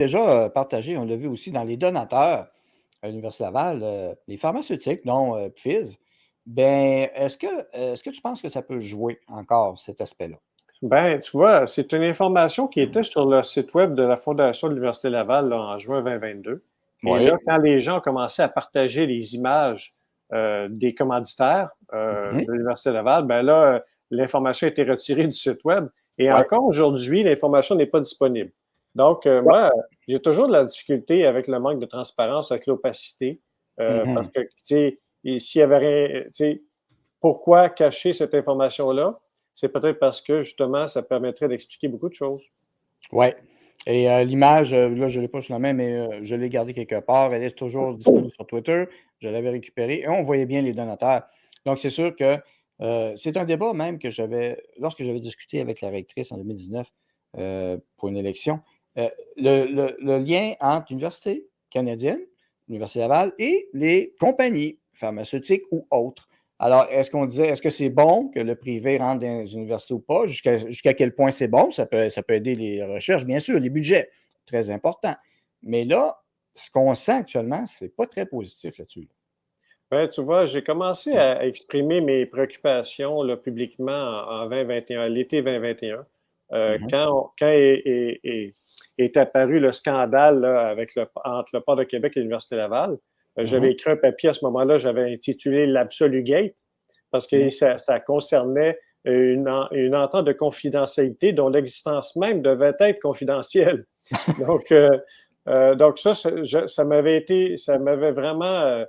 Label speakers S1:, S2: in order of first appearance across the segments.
S1: déjà partagé, on l'a vu aussi dans les donateurs à l'Université Laval, les pharmaceutiques, dont Pfiz. Ben, est-ce que tu penses que ça peut jouer encore, cet aspect-là?
S2: Ben, tu vois, c'est une information qui était sur le site web de la Fondation de l'Université Laval là, en juin 2022. Et là,
S1: Oui.
S2: quand les gens ont commencé à partager les images des commanditaires de l'Université Laval, ben là, l'information a été retirée du site web. Et
S1: Oui.
S2: encore aujourd'hui, l'information n'est pas disponible. Donc, moi, j'ai toujours de la difficulté avec le manque de transparence, avec l'opacité, parce que, tu sais, s'il y avait rien, tu sais, pourquoi cacher cette information-là? C'est peut-être parce que, justement, ça permettrait d'expliquer beaucoup de choses.
S1: Oui. Et l'image, là, je ne l'ai pas sur la main, mais je l'ai gardée quelque part. Elle est toujours disponible sur Twitter. Je l'avais récupérée et on voyait bien les donateurs. Donc, c'est sûr que c'est un débat même que lorsque j'avais discuté avec la rectrice en 2019 pour une élection, le lien entre l'Université canadienne, l'Université Laval et les compagnies pharmaceutiques ou autres. Alors, est-ce que c'est bon que le privé rentre dans les universités ou pas? Jusqu'à quel point c'est bon? Ça peut aider les recherches, bien sûr, les budgets, très important. Mais là, ce qu'on sent actuellement, c'est pas très positif là-dessus.
S2: Ben, tu vois, j'ai commencé à exprimer mes préoccupations là, publiquement en 2021, l'été 2021,
S1: Mhm.
S2: quand est apparu le scandale là, entre le Port de Québec et l'Université Laval. J'avais
S1: Mhm.
S2: écrit un papier à ce moment-là, j'avais intitulé l'Absolu Gate, parce que
S1: Mhm.
S2: ça concernait une entente de confidentialité dont l'existence même devait être confidentielle. Donc, donc ça m'avait vraiment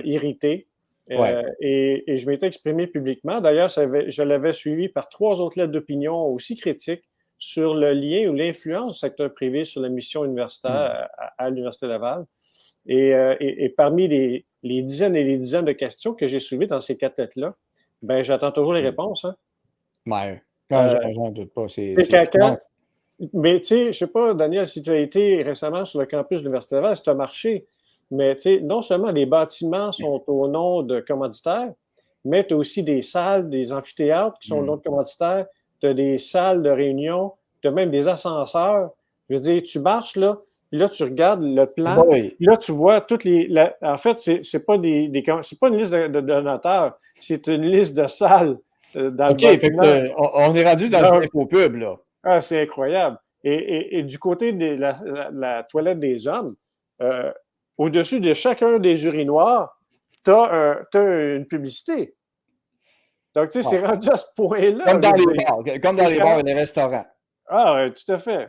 S2: irrité.
S1: Ouais.
S2: Et je m'étais exprimé publiquement. D'ailleurs, je l'avais suivi par 3 autres lettres d'opinion aussi critiques sur le lien ou l'influence du secteur privé sur la mission universitaire à l'Université Laval. Et parmi les dizaines et les dizaines de questions que j'ai soulevées dans ces 4 lettres-là, ben, j'attends toujours les réponses. Hein.
S1: Ouais. Non,
S2: Euh,
S1: j'en doute pas.
S2: c'est mais tu sais, je sais pas, Daniel, si tu as été récemment sur le campus de l'Université Laval, si tu as marché, mais tu sais, non seulement les bâtiments sont au nom de commanditaires, mais tu as aussi des salles, des amphithéâtres qui sont au nom de commanditaires, tu as des salles de réunion, tu as même des ascenseurs. Je veux dire, tu marches là, puis là, tu regardes le plan,
S1: Oui.
S2: puis là, tu vois toutes en fait, c'est pas c'est pas une liste de donateurs, c'est une liste de salles dans le
S1: OK, fait
S2: bâtiment.
S1: que, on est rendu dans une
S2: Donc,
S1: infopub, là.
S2: ah, c'est incroyable. Et du côté de la toilette des hommes, euh, au-dessus de chacun des urinoirs, tu as une publicité. Donc, tu sais,
S1: Ouais.
S2: c'est rendu à ce point-là, je veux dire.
S1: Comme dans
S2: C'est
S1: les bars et les restaurants.
S2: Ah, tout à fait.